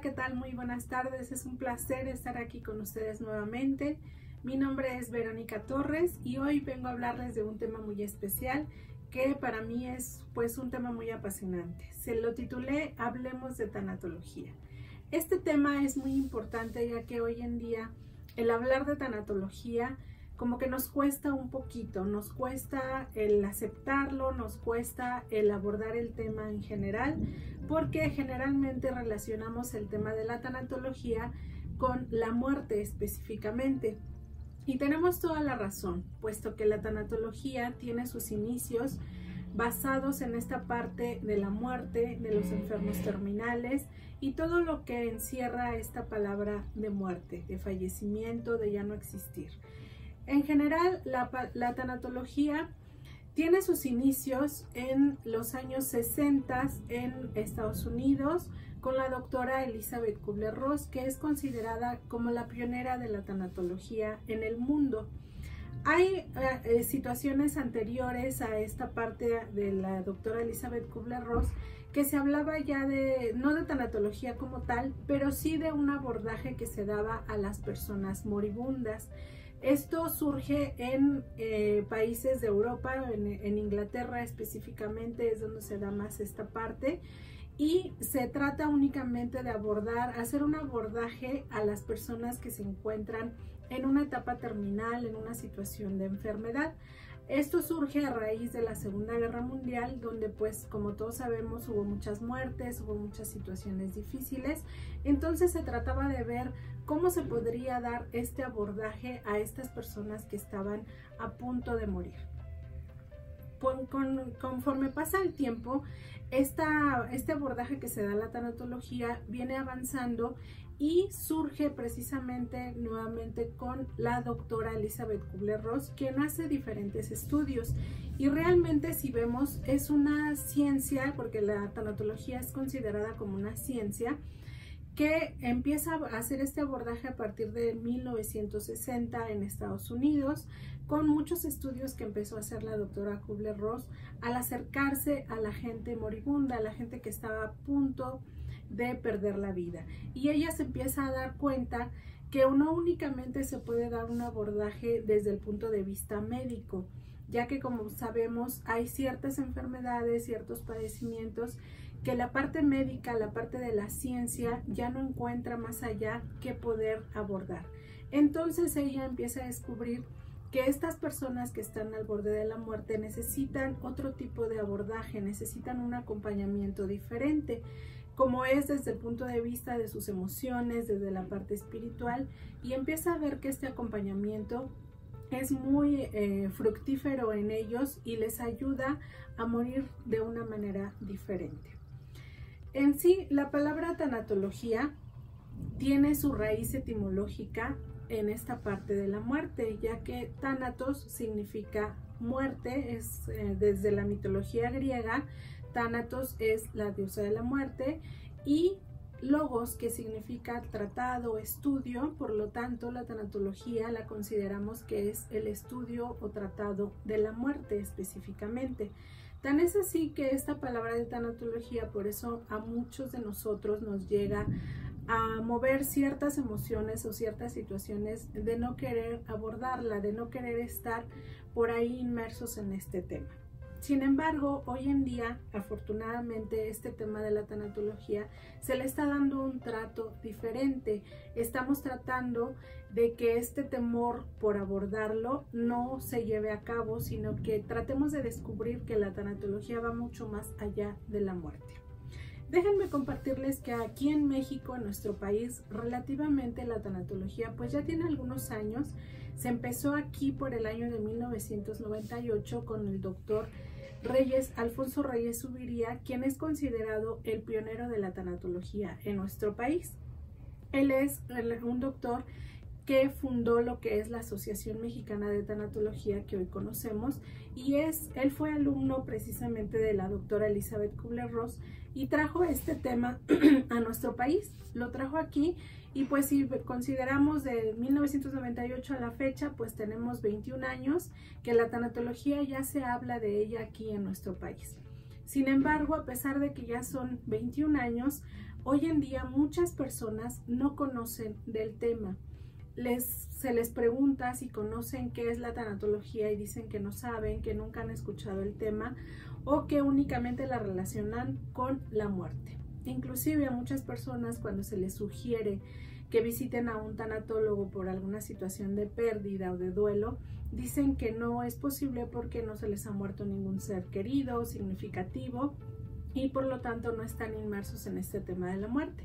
Hola, ¿qué tal? Muy buenas tardes. Es un placer estar aquí con ustedes nuevamente. Mi nombre es Verónica Torres y hoy vengo a hablarles de un tema muy especial que para mí es un tema muy apasionante. Se lo titulé Hablemos de tanatología. Este tema es muy importante ya que hoy en día el hablar de tanatología como que nos cuesta un poquito, nos cuesta el aceptarlo, nos cuesta el abordar el tema en general, porque generalmente relacionamos el tema de la tanatología con la muerte específicamente. Y tenemos toda la razón, puesto que la tanatología tiene sus inicios basados en esta parte de la muerte, de los enfermos terminales y todo lo que encierra esta palabra de muerte, de fallecimiento, de ya no existir. En general, la tanatología tiene sus inicios en los años 60 en Estados Unidos con la doctora Elizabeth Kubler-Ross, que es considerada como la pionera de la tanatología en el mundo. Hay situaciones anteriores a esta parte de la doctora Elizabeth Kubler-Ross que se hablaba ya no de tanatología como tal, pero sí de un abordaje que se daba a las personas moribundas. Esto surge en países de Europa, en Inglaterra específicamente es donde se da más esta parte, y se trata únicamente de hacer un abordaje a las personas que se encuentran en una etapa terminal, en una situación de enfermedad. Esto surge a raíz de la Segunda Guerra Mundial, donde como todos sabemos hubo muchas muertes, hubo muchas situaciones difíciles. Entonces se trataba de ver cómo se podría dar este abordaje a estas personas que estaban a punto de morir. Conforme pasa el tiempo, este abordaje que se da a la tanatología viene avanzando y surge precisamente nuevamente con la doctora Elizabeth Kubler-Ross, quien hace diferentes estudios. Y realmente, si vemos, es una ciencia, porque la tanatología es considerada como una ciencia, que empieza a hacer este abordaje a partir de 1960 en Estados Unidos, con muchos estudios que empezó a hacer la doctora Kubler-Ross al acercarse a la gente moribunda, a la gente que estaba a punto de perder la vida. Y ella se empieza a dar cuenta que no únicamente se puede dar un abordaje desde el punto de vista médico, ya que como sabemos hay ciertas enfermedades, ciertos padecimientos que la parte médica, la parte de la ciencia ya no encuentra más allá que poder abordar. Entonces ella empieza a descubrir que estas personas que están al borde de la muerte necesitan otro tipo de abordaje, necesitan un acompañamiento diferente, como es desde el punto de vista de sus emociones, desde la parte espiritual, y empieza a ver que este acompañamiento es muy fructífero en ellos y les ayuda a morir de una manera diferente. En sí, la palabra tanatología tiene su raíz etimológica en esta parte de la muerte, ya que Thanatos significa muerte, es desde la mitología griega. Thanatos es la diosa de la muerte y Logos, que significa tratado, estudio. Por lo tanto, la tanatología la consideramos que es el estudio o tratado de la muerte específicamente. Tan es así que esta palabra de tanatología, por eso a muchos de nosotros nos llega a mover ciertas emociones o ciertas situaciones de no querer abordarla, de no querer estar por ahí inmersos en este tema. Sin embargo, hoy en día, afortunadamente, este tema de la tanatología se le está dando un trato diferente. Estamos tratando de que este temor por abordarlo no se lleve a cabo, sino que tratemos de descubrir que la tanatología va mucho más allá de la muerte. Déjenme compartirles que aquí en México, en nuestro país, relativamente la tanatología ya tiene algunos años. Se empezó aquí por el año de 1998 con el doctor Alfonso Reyes Zuviría, quien es considerado el pionero de la tanatología en nuestro país. Él es un doctor que fundó lo que es la Asociación Mexicana de Tanatología que hoy conocemos, y él fue alumno precisamente de la doctora Elizabeth Kubler-Ross y trajo este tema a nuestro país, lo trajo aquí. Y si consideramos de 1998 a la fecha, tenemos 21 años que la tanatología ya se habla de ella aquí en nuestro país. Sin embargo, a pesar de que ya son 21 años, hoy en día muchas personas no conocen del tema. Se les pregunta si conocen qué es la tanatología y dicen que no saben, que nunca han escuchado el tema o que únicamente la relacionan con la muerte. Inclusive a muchas personas, cuando se les sugiere que visiten a un tanatólogo por alguna situación de pérdida o de duelo, dicen que no es posible porque no se les ha muerto ningún ser querido o significativo y por lo tanto no están inmersos en este tema de la muerte.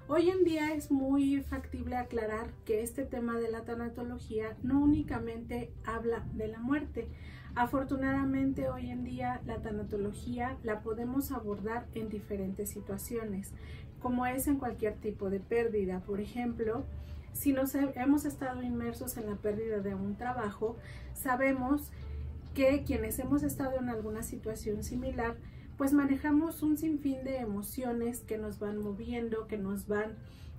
Hoy en día es muy factible aclarar que este tema de la tanatología no únicamente habla de la muerte. Afortunadamente hoy en día la tanatología la podemos abordar en diferentes situaciones, como es en cualquier tipo de pérdida. Por ejemplo, si hemos estado inmersos en la pérdida de un trabajo, sabemos que quienes hemos estado en alguna situación similar, pues manejamos un sinfín de emociones que nos van moviendo, que nos van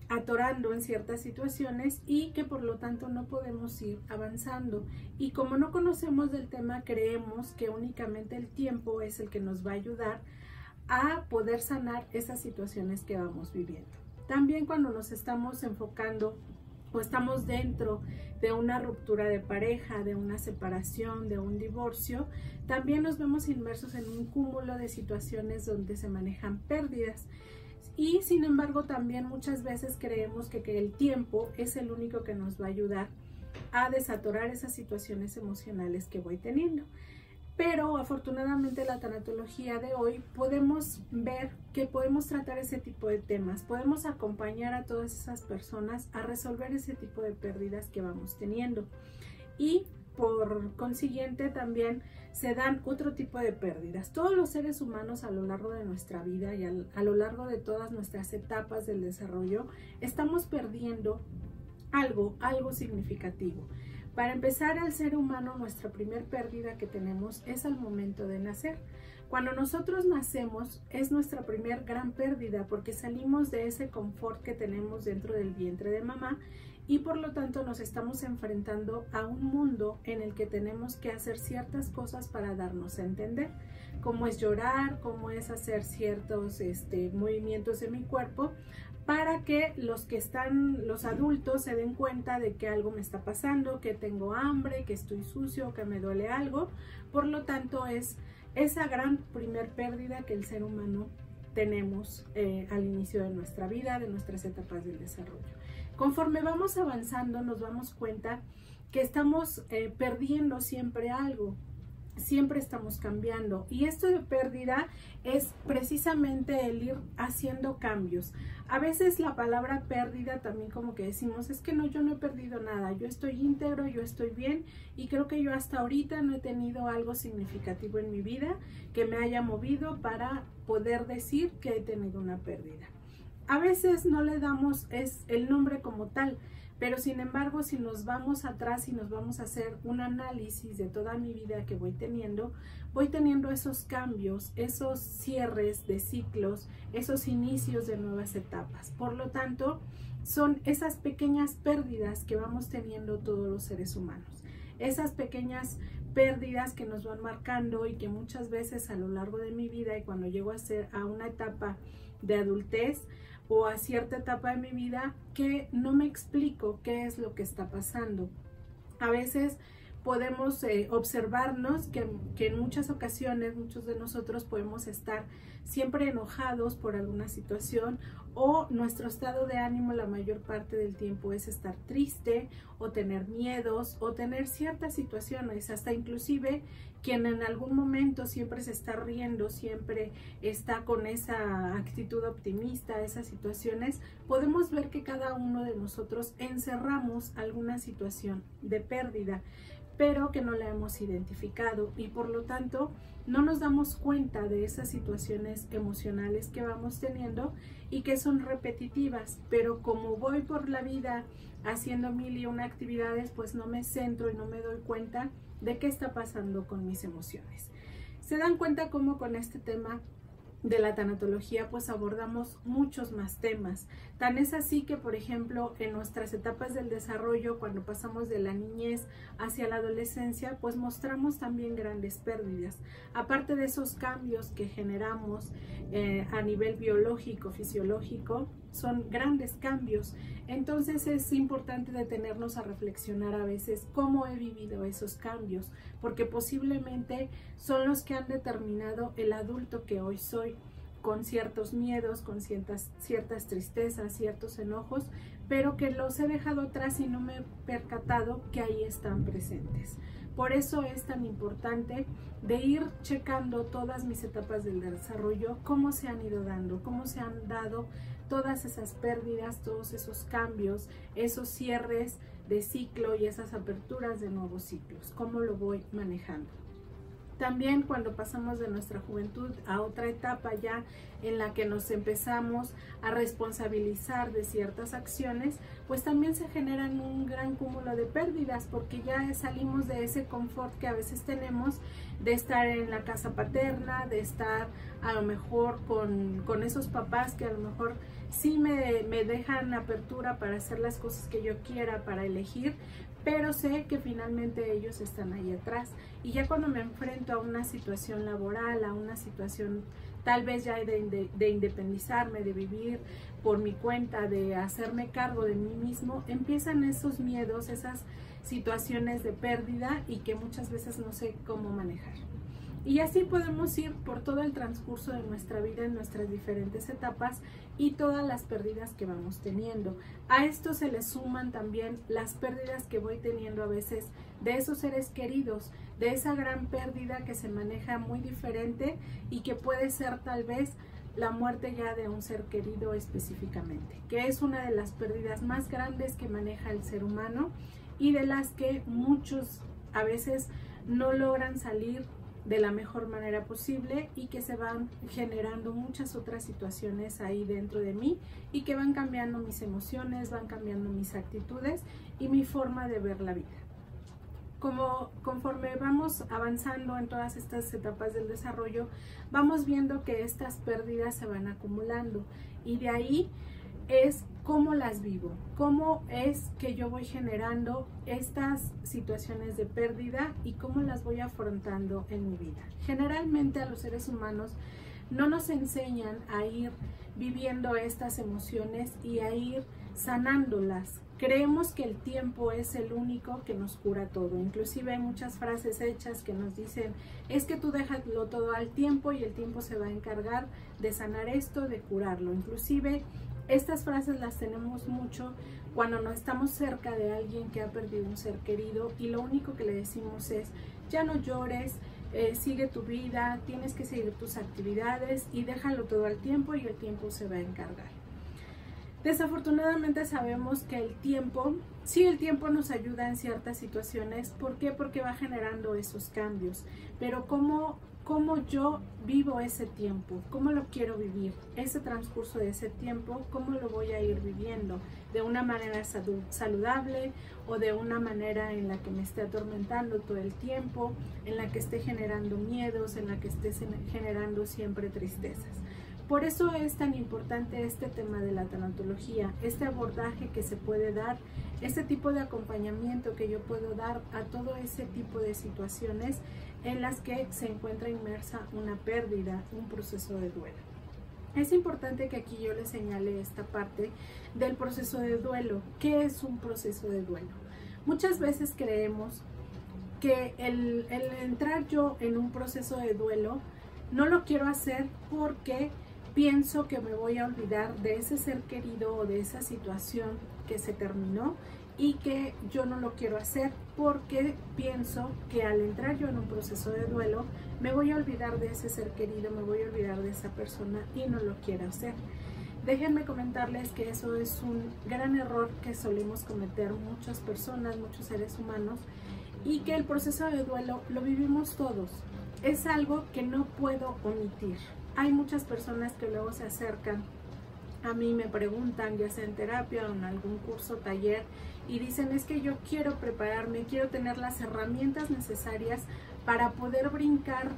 atorando en ciertas situaciones y que por lo tanto no podemos ir avanzando. Y como no conocemos del tema, creemos que únicamente el tiempo es el que nos va a ayudar a poder sanar esas situaciones que vamos viviendo. También cuando nos estamos enfocando o estamos dentro de una ruptura de pareja, de una separación, de un divorcio, también nos vemos inmersos en un cúmulo de situaciones donde se manejan pérdidas. Y sin embargo también muchas veces creemos que el tiempo es el único que nos va a ayudar a desatorar esas situaciones emocionales que voy teniendo. Pero afortunadamente la tanatología de hoy podemos ver que podemos tratar ese tipo de temas, podemos acompañar a todas esas personas a resolver ese tipo de pérdidas que vamos teniendo y por consiguiente también se dan otro tipo de pérdidas. Todos los seres humanos a lo largo de nuestra vida y a lo largo de todas nuestras etapas del desarrollo estamos perdiendo algo significativo. Para empezar, el ser humano, nuestra primer pérdida que tenemos es al momento de nacer. Cuando nosotros nacemos es nuestra primer gran pérdida porque salimos de ese confort que tenemos dentro del vientre de mamá y por lo tanto nos estamos enfrentando a un mundo en el que tenemos que hacer ciertas cosas para darnos a entender, como es llorar, como es hacer ciertos movimientos de mi cuerpo, para que los adultos se den cuenta de que algo me está pasando, que tengo hambre, que estoy sucio, que me duele algo. Por lo tanto, es esa gran primer pérdida que el ser humano tenemos al inicio de nuestra vida, de nuestras etapas del desarrollo. Conforme vamos avanzando, nos damos cuenta que estamos perdiendo siempre algo. Siempre estamos cambiando y esto de pérdida es precisamente el ir haciendo cambios. A veces la palabra pérdida también como que decimos es que no, yo no he perdido nada, yo estoy íntegro, yo estoy bien y creo que yo hasta ahorita no he tenido algo significativo en mi vida que me haya movido para poder decir que he tenido una pérdida. A veces no le damos el nombre como tal, pero sin embargo, si nos vamos atrás y nos vamos a hacer un análisis de toda mi vida que voy teniendo esos cambios, esos cierres de ciclos, esos inicios de nuevas etapas. Por lo tanto, son esas pequeñas pérdidas que vamos teniendo todos los seres humanos. Esas pequeñas pérdidas que nos van marcando y que muchas veces a lo largo de mi vida y cuando llego a una etapa de adultez, o a cierta etapa de mi vida que no me explico qué es lo que está pasando. A veces podemos observarnos que en muchas ocasiones muchos de nosotros podemos estar siempre enojados por alguna situación o nuestro estado de ánimo la mayor parte del tiempo es estar triste o tener miedos o tener ciertas situaciones, hasta inclusive quien en algún momento siempre se está riendo, siempre está con esa actitud optimista, esas situaciones, podemos ver que cada uno de nosotros encerramos alguna situación de pérdida, pero que no la hemos identificado y por lo tanto no nos damos cuenta de esas situaciones emocionales que vamos teniendo y que son repetitivas, pero como voy por la vida haciendo mil y una actividades, pues no me centro y no me doy cuenta de qué está pasando con mis emociones. Se dan cuenta cómo con este tema de la tanatología pues abordamos muchos más temas. Tan es así que, por ejemplo, en nuestras etapas del desarrollo, cuando pasamos de la niñez hacia la adolescencia, pues mostramos también grandes pérdidas. Aparte de esos cambios que generamos a nivel biológico, fisiológico, son grandes cambios. Entonces es importante detenernos a reflexionar a veces cómo he vivido esos cambios, porque posiblemente son los que han determinado el adulto que hoy soy, con ciertos miedos, con ciertas tristezas, ciertos enojos, pero que los he dejado atrás y no me he percatado que ahí están presentes. Por eso es tan importante de ir checando todas mis etapas del desarrollo, cómo se han ido dando, cómo se han dado todas esas pérdidas, todos esos cambios, esos cierres de ciclo y esas aperturas de nuevos ciclos, cómo lo voy manejando. También cuando pasamos de nuestra juventud a otra etapa ya en la que nos empezamos a responsabilizar de ciertas acciones, pues también se generan un gran cúmulo de pérdidas, porque ya salimos de ese confort que a veces tenemos de estar en la casa paterna, de estar a lo mejor con esos papás que a lo mejor sí me dejan apertura para hacer las cosas que yo quiera, para elegir, pero sé que finalmente ellos están ahí atrás. Y ya cuando me enfrento a una situación laboral, a una situación tal vez ya de independizarme, de vivir por mi cuenta, de hacerme cargo de mí mismo, empiezan esos miedos, esas situaciones de pérdida y que muchas veces no sé cómo manejar. Y así podemos ir por todo el transcurso de nuestra vida en nuestras diferentes etapas y todas las pérdidas que vamos teniendo. A esto se le suman también las pérdidas que voy teniendo a veces de esos seres queridos, de esa gran pérdida que se maneja muy diferente y que puede ser tal vez la muerte ya de un ser querido específicamente, que es una de las pérdidas más grandes que maneja el ser humano y de las que muchos a veces no logran salir de la mejor manera posible y que se van generando muchas otras situaciones ahí dentro de mí y que van cambiando mis emociones, van cambiando mis actitudes y mi forma de ver la vida. Conforme vamos avanzando en todas estas etapas del desarrollo, vamos viendo que estas pérdidas se van acumulando y de ahí es cómo las vivo, cómo es que yo voy generando estas situaciones de pérdida y cómo las voy afrontando en mi vida. Generalmente a los seres humanos no nos enseñan a ir viviendo estas emociones y a ir sanándolas. Creemos que el tiempo es el único que nos cura todo. Inclusive hay muchas frases hechas que nos dicen, es que tú déjalo todo al tiempo y el tiempo se va a encargar de sanar esto, de curarlo. Inclusive estas frases las tenemos mucho cuando no estamos cerca de alguien que ha perdido un ser querido y lo único que le decimos es, ya no llores, sigue tu vida, tienes que seguir tus actividades y déjalo todo al tiempo y el tiempo se va a encargar. Desafortunadamente sabemos que el tiempo nos ayuda en ciertas situaciones. ¿Por qué? Porque va generando esos cambios. Pero ¿cómo yo vivo ese tiempo? ¿Cómo lo quiero vivir? Ese transcurso de ese tiempo, ¿cómo lo voy a ir viviendo? ¿De una manera saludable o de una manera en la que me esté atormentando todo el tiempo, en la que esté generando miedos, en la que esté generando siempre tristezas? Por eso es tan importante este tema de la tanatología, este abordaje que se puede dar, este tipo de acompañamiento que yo puedo dar a todo ese tipo de situaciones en las que se encuentra inmersa una pérdida, un proceso de duelo. Es importante que aquí yo les señale esta parte del proceso de duelo. ¿Qué es un proceso de duelo? Muchas veces creemos que el entrar yo en un proceso de duelo no lo quiero hacer porque pienso que me voy a olvidar de ese ser querido o de esa situación que se terminó y que yo no lo quiero hacer porque pienso que al entrar yo en un proceso de duelo me voy a olvidar de ese ser querido, me voy a olvidar de esa persona y no lo quiero hacer. Déjenme comentarles que eso es un gran error que solemos cometer muchas personas, muchos seres humanos, y que el proceso de duelo lo vivimos todos. Es algo que no puedo omitir. Hay muchas personas que luego se acercan a mí, me preguntan, ya sea en terapia o en algún curso, taller, y dicen, es que yo quiero prepararme, quiero tener las herramientas necesarias para poder brincar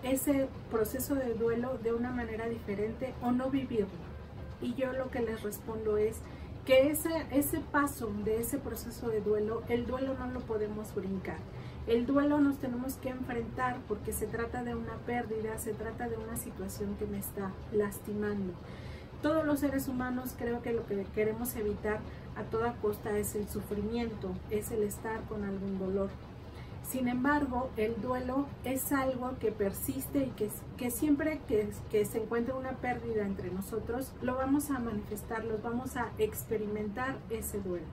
ese proceso de duelo de una manera diferente o no vivirlo. Y yo lo que les respondo es que ese paso de ese proceso de duelo, el duelo no lo podemos brincar. El duelo nos tenemos que enfrentar porque se trata de una pérdida, se trata de una situación que me está lastimando. Todos los seres humanos creo que lo que queremos evitar a toda costa es el sufrimiento, es el estar con algún dolor. Sin embargo, el duelo es algo que persiste y que siempre que se encuentra una pérdida entre nosotros, lo vamos a manifestar, lo vamos a experimentar ese duelo.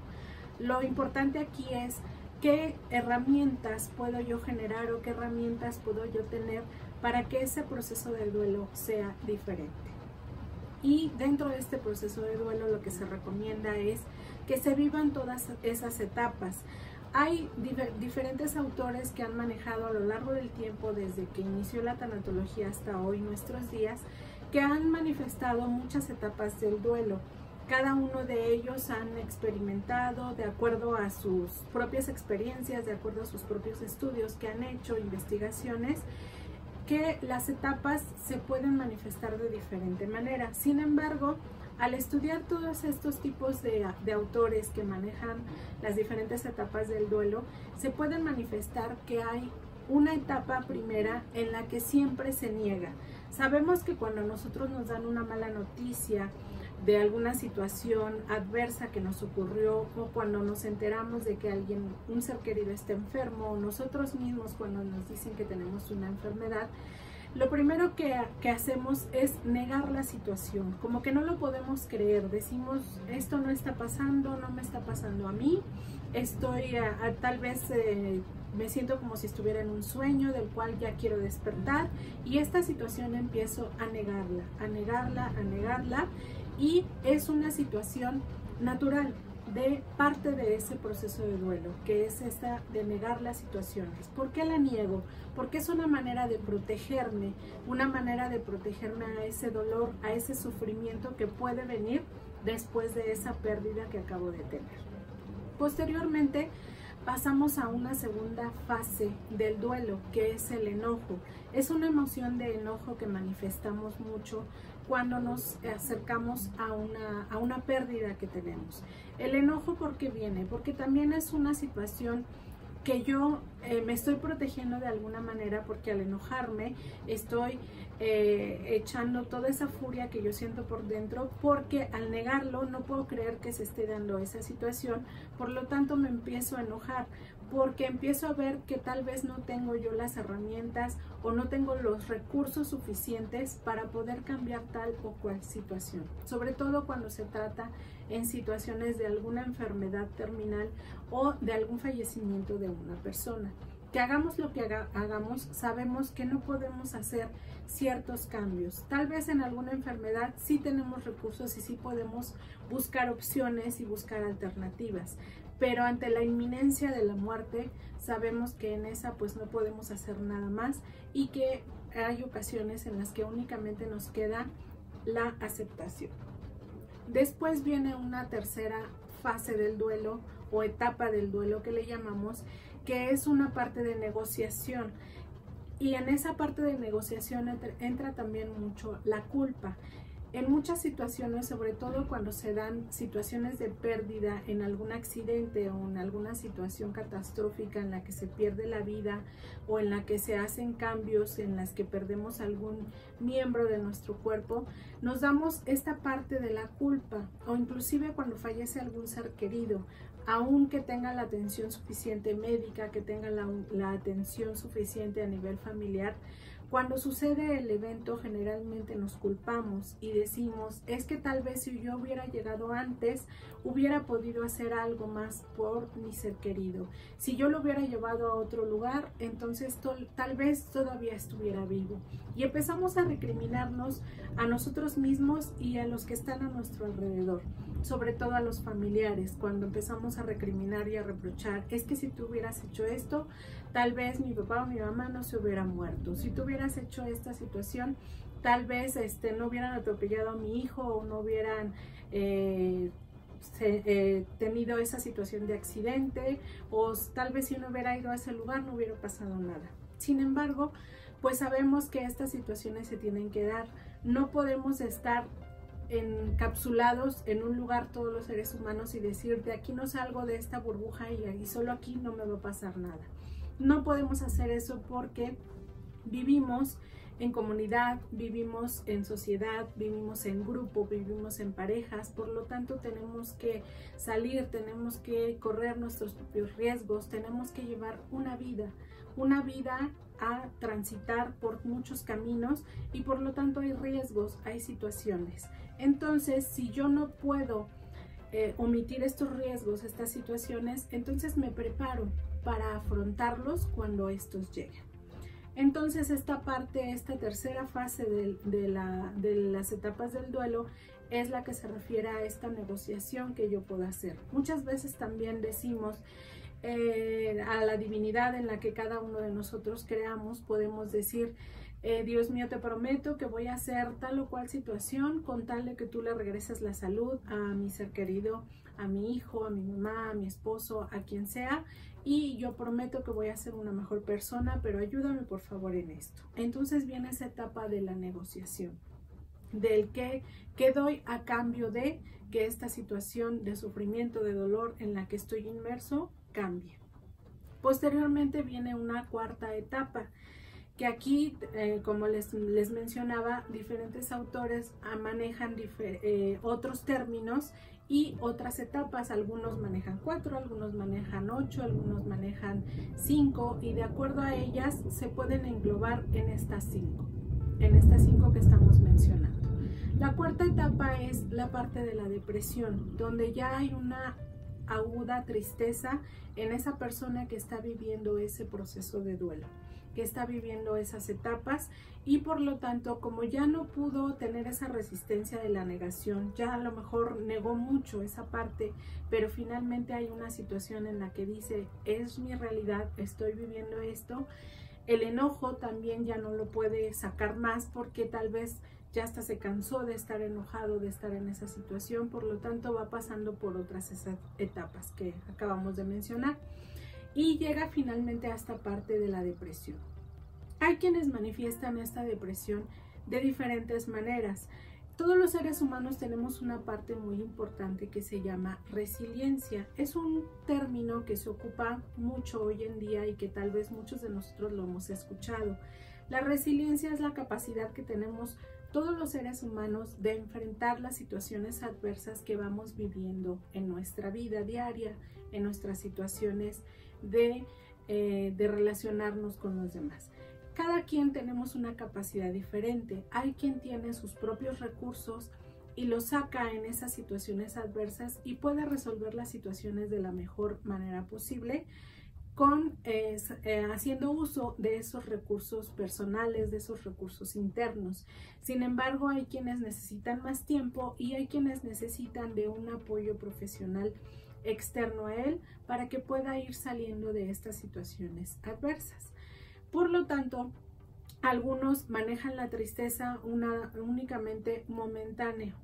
Lo importante aquí es qué herramientas puedo yo generar o qué herramientas puedo yo tener para que ese proceso de duelo sea diferente. Y dentro de este proceso de duelo lo que se recomienda es que se vivan todas esas etapas. Hay diferentes autores que han manejado a lo largo del tiempo, desde que inició la tanatología hasta hoy, nuestros días, que han manifestado muchas etapas del duelo. Cada uno de ellos han experimentado de acuerdo a sus propias experiencias, de acuerdo a sus propios estudios que han hecho, investigaciones, que las etapas se pueden manifestar de diferente manera. Sin embargo, al estudiar todos estos tipos de autores que manejan las diferentes etapas del duelo, se pueden manifestar que hay una etapa primera en la que siempre se niega. Sabemos que cuando nosotros nos dan una mala noticia de alguna situación adversa que nos ocurrió, o cuando nos enteramos de que alguien, un ser querido está enfermo, o nosotros mismos cuando nos dicen que tenemos una enfermedad, lo primero que hacemos es negar la situación, como que no lo podemos creer, decimos esto no está pasando, no me está pasando a mí, estoy tal vez me siento como si estuviera en un sueño del cual ya quiero despertar, y esta situación empiezo a negarla, a negarla, a negarla, y es una situación natural de parte de ese proceso de duelo, que es esta de negar las situaciones. ¿Por qué la niego? Porque es una manera de protegerme, una manera de protegerme a ese dolor, a ese sufrimiento que puede venir después de esa pérdida que acabo de tener. Posteriormente pasamos a una segunda fase del duelo, que es el enojo. Es una emoción de enojo que manifestamos mucho cuando nos acercamos a una pérdida que tenemos. El enojo, ¿por qué viene? Porque también es una situación que yo me estoy protegiendo de alguna manera, porque al enojarme estoy echando toda esa furia que yo siento por dentro, porque al negarlo no puedo creer que se esté dando esa situación, por lo tanto me empiezo a enojar, porque empiezo a ver que tal vez no tengo yo las herramientas o no tengo los recursos suficientes para poder cambiar tal o cual situación, sobre todo cuando se trata en situaciones de alguna enfermedad terminal o de algún fallecimiento de una persona. Que hagamos lo que hagamos, sabemos que no podemos hacer ciertos cambios. Tal vez en alguna enfermedad sí tenemos recursos y sí podemos buscar opciones y buscar alternativas, pero ante la inminencia de la muerte sabemos que en esa pues no podemos hacer nada más, y que hay ocasiones en las que únicamente nos queda la aceptación. Después viene una tercera fase del duelo o etapa del duelo que le llamamos, que es una parte de negociación, y en esa parte de negociación entra también mucho la culpa. En muchas situaciones, sobre todo cuando se dan situaciones de pérdida en algún accidente o en alguna situación catastrófica en la que se pierde la vida o en la que se hacen cambios, en las que perdemos algún miembro de nuestro cuerpo, nos damos esta parte de la culpa, o inclusive cuando fallece algún ser querido, aunque tenga la atención suficiente médica, que tenga la atención suficiente a nivel familiar. Cuando sucede el evento generalmente nos culpamos y decimos, es que tal vez si yo hubiera llegado antes, hubiera podido hacer algo más por mi ser querido. Si yo lo hubiera llevado a otro lugar, entonces tal vez todavía estuviera vivo. Y empezamos a recriminarnos a nosotros mismos y a los que están a nuestro alrededor, sobre todo a los familiares. Cuando empezamos a recriminar y a reprochar, es que si tú hubieras hecho esto, tal vez mi papá o mi mamá no se hubiera muerto. Si tú hubieras hecho esta situación, tal vez no hubieran atropellado a mi hijo, o no hubieran tenido esa situación de accidente, o tal vez si no hubiera ido a ese lugar no hubiera pasado nada. Sin embargo, pues sabemos que estas situaciones se tienen que dar. No podemos estar encapsulados en un lugar todos los seres humanos y decir, de aquí no salgo de esta burbuja y solo aquí no me va a pasar nada. No podemos hacer eso porque vivimos en comunidad, vivimos en sociedad, vivimos en grupo, vivimos en parejas, por lo tanto tenemos que salir, tenemos que correr nuestros propios riesgos, tenemos que llevar una vida a transitar por muchos caminos y por lo tanto hay riesgos, hay situaciones. Entonces, si yo no puedo omitir estos riesgos, estas situaciones, entonces me preparo para afrontarlos cuando estos lleguen. Entonces esta tercera fase de las etapas del duelo es la que se refiere a esta negociación que yo puedo hacer. Muchas veces también decimos a la divinidad en la que cada uno de nosotros creamos, podemos decir, Dios mío, te prometo que voy a hacer tal o cual situación con tal de que tú le regreses la salud a mi ser querido, a mi hijo, a mi mamá, a mi esposo, a quien sea, y yo prometo que voy a ser una mejor persona, pero ayúdame por favor en esto. Entonces viene esa etapa de la negociación, del qué doy a cambio de que esta situación de sufrimiento, de dolor en la que estoy inmerso, cambie. Posteriormente viene una cuarta etapa, que aquí, como les mencionaba, diferentes autores manejan otros términos y otras etapas. Algunos manejan 4, algunos manejan 8, algunos manejan 5, y de acuerdo a ellas se pueden englobar en estas 5 que estamos mencionando. La cuarta etapa es la parte de la depresión, donde ya hay una aguda tristeza en esa persona que está viviendo ese proceso de duelo, que está viviendo esas etapas, y por lo tanto, como ya no pudo tener esa resistencia de la negación, ya a lo mejor negó mucho esa parte, pero finalmente hay una situación en la que dice, es mi realidad, estoy viviendo esto. El enojo también ya no lo puede sacar más porque tal vez ya hasta se cansó de estar enojado, de estar en esa situación, por lo tanto va pasando por otras esas etapas que acabamos de mencionar y llega finalmente a esta parte de la depresión. Hay quienes manifiestan esta depresión de diferentes maneras. Todos los seres humanos tenemos una parte muy importante que se llama resiliencia. Es un término que se ocupa mucho hoy en día y que tal vez muchos de nosotros lo hemos escuchado. La resiliencia es la capacidad que tenemos todos los seres humanos de enfrentar las situaciones adversas que vamos viviendo en nuestra vida diaria, en nuestras situaciones de relacionarnos con los demás. Cada quien tenemos una capacidad diferente. Hay quien tiene sus propios recursos y los saca en esas situaciones adversas y puede resolver las situaciones de la mejor manera posible haciendo uso de esos recursos personales, de esos recursos internos. Sin embargo, hay quienes necesitan más tiempo y hay quienes necesitan de un apoyo profesional externo a él para que pueda ir saliendo de estas situaciones adversas. Por lo tanto, algunos manejan la tristeza únicamente momentáneo,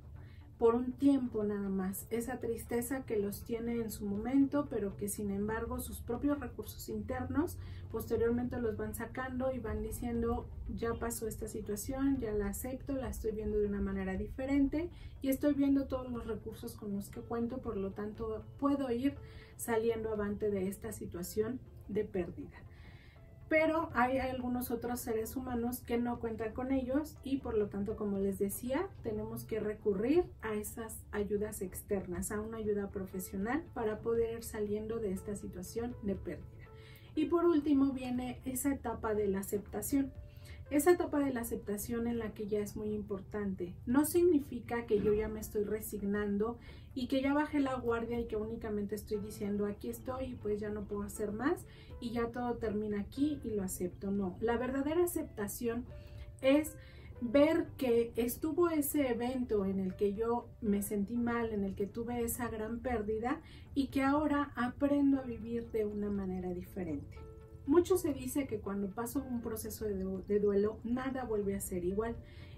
por un tiempo nada más, esa tristeza que los tiene en su momento, pero que sin embargo sus propios recursos internos posteriormente los van sacando y van diciendo, ya pasó esta situación, ya la acepto, la estoy viendo de una manera diferente y estoy viendo todos los recursos con los que cuento, por lo tanto puedo ir saliendo avante de esta situación de pérdida. Pero hay algunos otros seres humanos que no cuentan con ellos y por lo tanto, como les decía, tenemos que recurrir a esas ayudas externas, a una ayuda profesional para poder ir saliendo de esta situación de pérdida. Y por último viene esa etapa de la aceptación. Esa etapa de la aceptación en la que ya es muy importante. No significa que yo ya me estoy resignando y que ya bajé la guardia y que únicamente estoy diciendo aquí estoy y pues ya no puedo hacer más y ya todo termina aquí y lo acepto. No, la verdadera aceptación es ver que estuvo ese evento en el que yo me sentí mal, en el que tuve esa gran pérdida y que ahora aprendo a vivir de una manera diferente. Mucho se dice que cuando paso un proceso de duelo, nada vuelve a ser igual.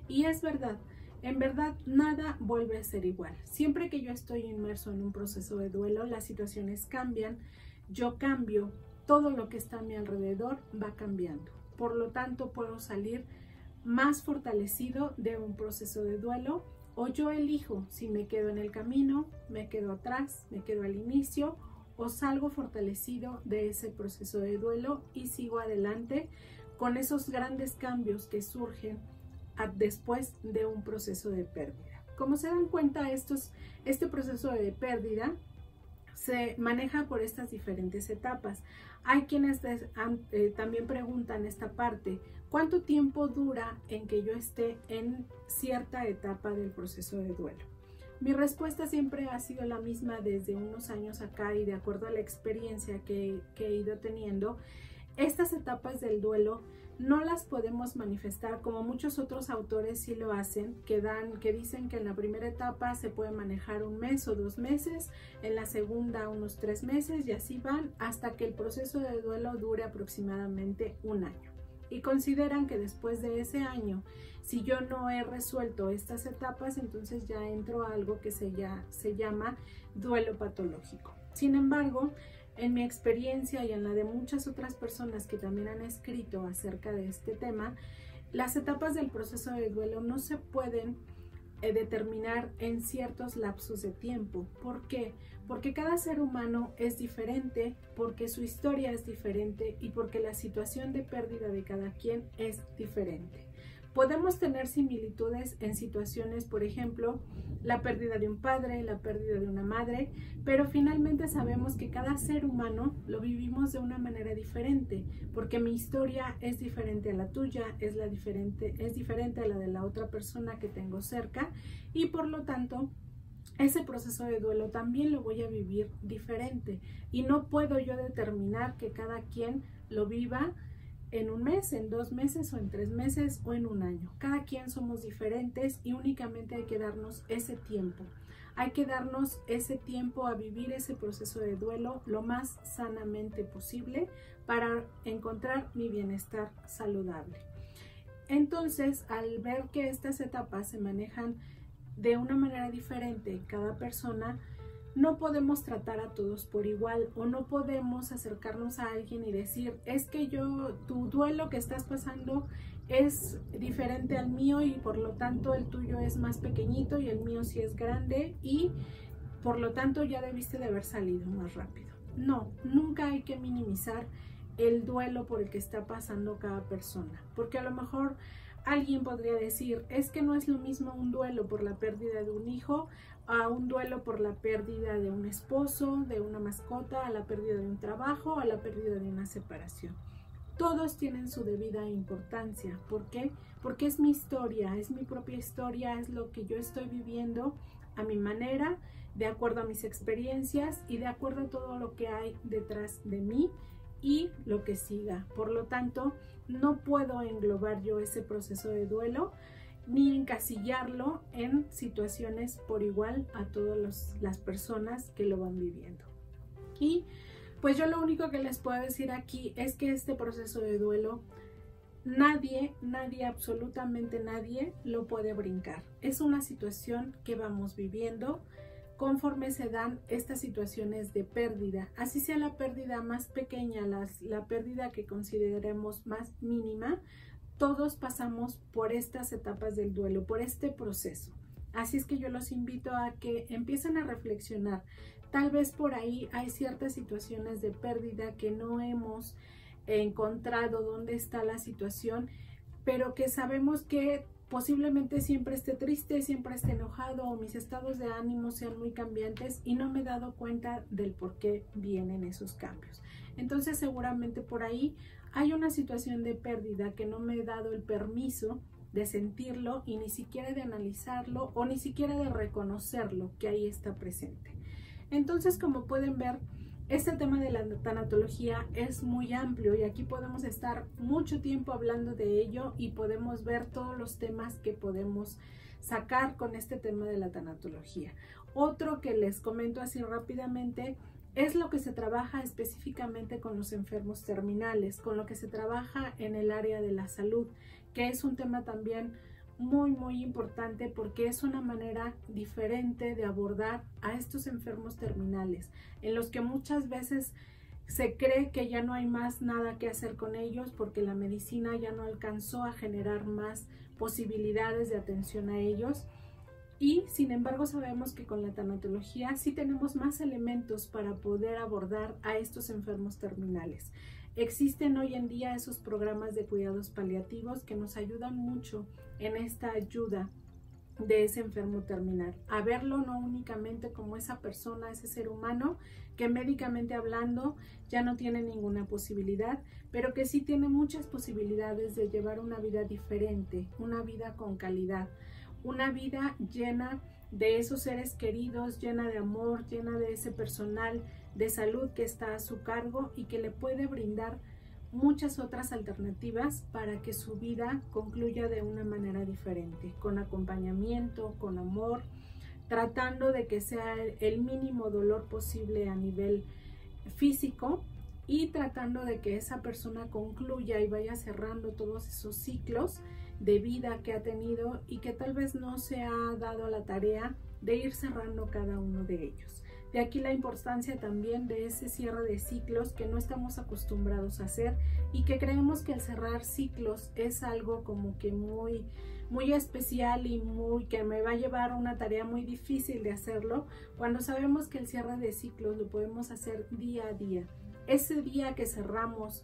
Y es verdad, en verdad nada vuelve a ser igual. Siempre que yo estoy inmerso en un proceso de duelo, las situaciones cambian, yo cambio, todo lo que está a mi alrededor va cambiando. por lo tanto puedo salir más fortalecido de un proceso de duelo, o yo elijo si me quedo en el camino, me quedo atrás, me quedo al inicio, o salgo fortalecido de ese proceso de duelo y sigo adelante con esos grandes cambios que surgen después de un proceso de pérdida. Como se dan cuenta, este proceso de pérdida se maneja por estas diferentes etapas. Hay quienes también preguntan esta parte: ¿cuánto tiempo dura en que yo esté en cierta etapa del proceso de duelo? Mi respuesta siempre ha sido la misma desde unos años acá, y de acuerdo a la experiencia que he ido teniendo, estas etapas del duelo no las podemos manifestar como muchos otros autores sí lo hacen, que dicen que en la primera etapa se puede manejar 1 mes o 2 meses, en la segunda unos 3 meses, y así van hasta que el proceso de duelo dure aproximadamente 1 año. Y consideran que después de ese año, si yo no he resuelto estas etapas, entonces ya entro a algo que se llama duelo patológico. Sin embargo, en mi experiencia y en la de muchas otras personas que también han escrito acerca de este tema, las etapas del proceso de duelo no se pueden determinar en ciertos lapsos de tiempo. ¿Por qué? Porque cada ser humano es diferente, porque su historia es diferente y porque la situación de pérdida de cada quien es diferente. Podemos tener similitudes en situaciones, por ejemplo, la pérdida de un padre, la pérdida de una madre, pero finalmente sabemos que cada ser humano lo vivimos de una manera diferente, porque mi historia es diferente a la tuya, es diferente a la de la otra persona que tengo cerca, y por lo tanto ese proceso de duelo también lo voy a vivir diferente, y no puedo yo determinar que cada quien lo viva en 1 mes, en 2 meses o en 3 meses o en 1 año. Cada quien somos diferentes y únicamente hay que darnos ese tiempo. Hay que darnos ese tiempo a vivir ese proceso de duelo lo más sanamente posible para encontrar mi bienestar saludable. Entonces, al ver que estas etapas se manejan de una manera diferente en cada persona, no podemos tratar a todos por igual, o no podemos acercarnos a alguien y decir: es que tu duelo que estás pasando es diferente al mío y por lo tanto el tuyo es más pequeñito y el mío sí es grande y por lo tanto ya debiste de haber salido más rápido. No, nunca hay que minimizar el duelo por el que está pasando cada persona, porque a lo mejor alguien podría decir: es que no es lo mismo un duelo por la pérdida de un hijo a un duelo por la pérdida de un esposo, de una mascota, a la pérdida de un trabajo, a la pérdida de una separación. Todos tienen su debida importancia. ¿Por qué? Porque es mi historia, es mi propia historia, es lo que yo estoy viviendo a mi manera, de acuerdo a mis experiencias y de acuerdo a todo lo que hay detrás de mí y lo que siga. Por lo tanto, no puedo englobar yo ese proceso de duelo ni encasillarlo en situaciones por igual a todas las personas que lo van viviendo. Y pues yo lo único que les puedo decir aquí es que este proceso de duelo nadie, absolutamente nadie lo puede brincar. Es una situación que vamos viviendo conforme se dan estas situaciones de pérdida, así sea la pérdida más pequeña, la pérdida que consideremos más mínima. Todos pasamos por estas etapas del duelo, por este proceso. Así es que yo los invito a que empiecen a reflexionar. Tal vez por ahí hay ciertas situaciones de pérdida que no hemos encontrado dónde está la situación, pero que sabemos que posiblemente siempre esté triste, siempre esté enojado, o mis estados de ánimo sean muy cambiantes y no me he dado cuenta del por qué vienen esos cambios. Entonces seguramente por ahí hay una situación de pérdida que no me he dado el permiso de sentirlo y ni siquiera de analizarlo o ni siquiera de reconocerlo que ahí está presente. Entonces, como pueden ver, este tema de la tanatología es muy amplio y aquí podemos estar mucho tiempo hablando de ello y podemos ver todos los temas que podemos sacar con este tema de la tanatología. Otro que les comento así rápidamente es lo que se trabaja específicamente con los enfermos terminales, con lo que se trabaja en el área de la salud, que es un tema también muy importante porque es una manera diferente de abordar a estos enfermos terminales, en los que muchas veces Se cree que ya no hay más nada que hacer con ellos porque la medicina ya no alcanzó a generar más posibilidades de atención a ellos. Y sin embargo sabemos que con la tanatología sí tenemos más elementos para poder abordar a estos enfermos terminales. Existen hoy en día esos programas de cuidados paliativos que nos ayudan mucho en esta ayuda de ese enfermo terminal, a verlo no únicamente como esa persona, ese ser humano que médicamente hablando ya no tiene ninguna posibilidad, pero que sí tiene muchas posibilidades de llevar una vida diferente, una vida con calidad, una vida llena de esos seres queridos, llena de amor, llena de ese personal de salud que está a su cargo y que le puede brindar muchas otras alternativas para que su vida concluya de una manera diferente, con acompañamiento, con amor, tratando de que sea el mínimo dolor posible a nivel físico y tratando de que esa persona concluya y vaya cerrando todos esos ciclos de vida que ha tenido y que tal vez no se ha dado la tarea de ir cerrando cada uno de ellos. De aquí la importancia también de ese cierre de ciclos que no estamos acostumbrados a hacer y que creemos que el cerrar ciclos es algo como que muy especial y que me va a llevar una tarea muy difícil de hacerlo, cuando sabemos que el cierre de ciclos lo podemos hacer día a día. Ese día que cerramos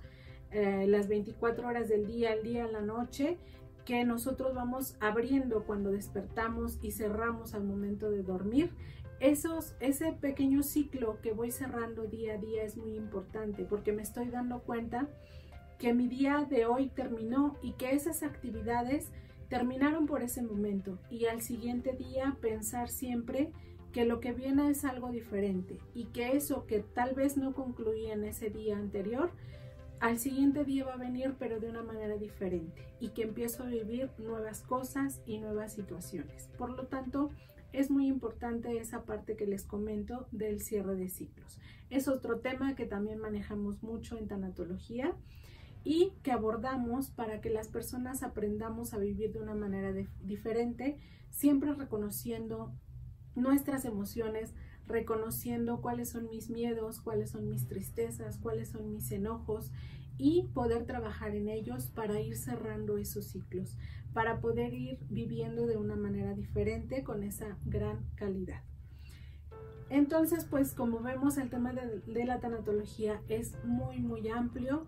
las 24 horas del día, el día a la noche, que nosotros vamos abriendo cuando despertamos y cerramos al momento de dormir, ese pequeño ciclo que voy cerrando día a día es muy importante porque me estoy dando cuenta que mi día de hoy terminó y que esas actividades terminaron por ese momento, y al siguiente día pensar siempre que lo que viene es algo diferente y que eso que tal vez no concluía en ese día anterior, al siguiente día va a venir pero de una manera diferente y que empiezo a vivir nuevas cosas y nuevas situaciones. Por lo tanto, es muy importante esa parte que les comento del cierre de ciclos. Es otro tema que también manejamos mucho en tanatología y que abordamos para que las personas aprendamos a vivir de una manera diferente, siempre reconociendo nuestras emociones, reconociendo cuáles son mis miedos, cuáles son mis tristezas, cuáles son mis enojos y poder trabajar en ellos para ir cerrando esos ciclos, para poder ir viviendo de una manera diferente con esa gran calidad. Entonces, pues como vemos, el tema de la tanatología es muy amplio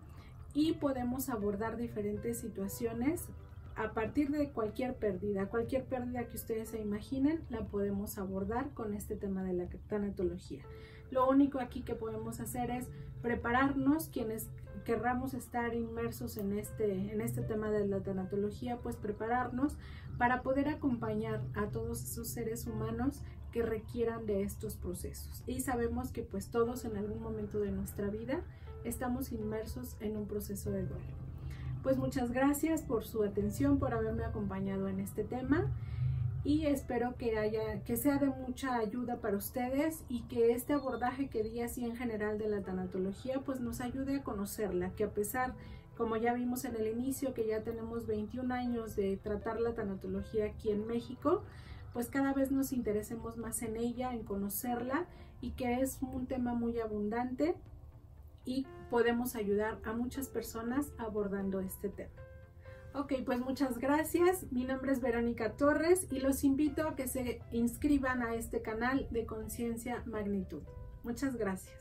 y podemos abordar diferentes situaciones a partir de cualquier pérdida que ustedes se imaginen, la podemos abordar con este tema de la tanatología. Lo único aquí que podemos hacer es prepararnos, quienes querramos estar inmersos en este tema de la tanatología, pues prepararnos para poder acompañar a todos esos seres humanos que requieran de estos procesos. Y sabemos que pues todos en algún momento de nuestra vida estamos inmersos en un proceso de duelo. Pues muchas gracias por su atención, por haberme acompañado en este tema y espero que sea de mucha ayuda para ustedes y que este abordaje que di así en general de la tanatología pues nos ayude a conocerla, que a pesar, como ya vimos en el inicio, que ya tenemos 21 años de tratar la tanatología aquí en México, pues cada vez nos interesemos más en ella, en conocerla y que es un tema muy abundante y podemos ayudar a muchas personas abordando este tema. Ok, pues muchas gracias. Mi nombre es Verónica Torres y los invito a que se inscriban a este canal de Conciencia Magnitud. Muchas gracias.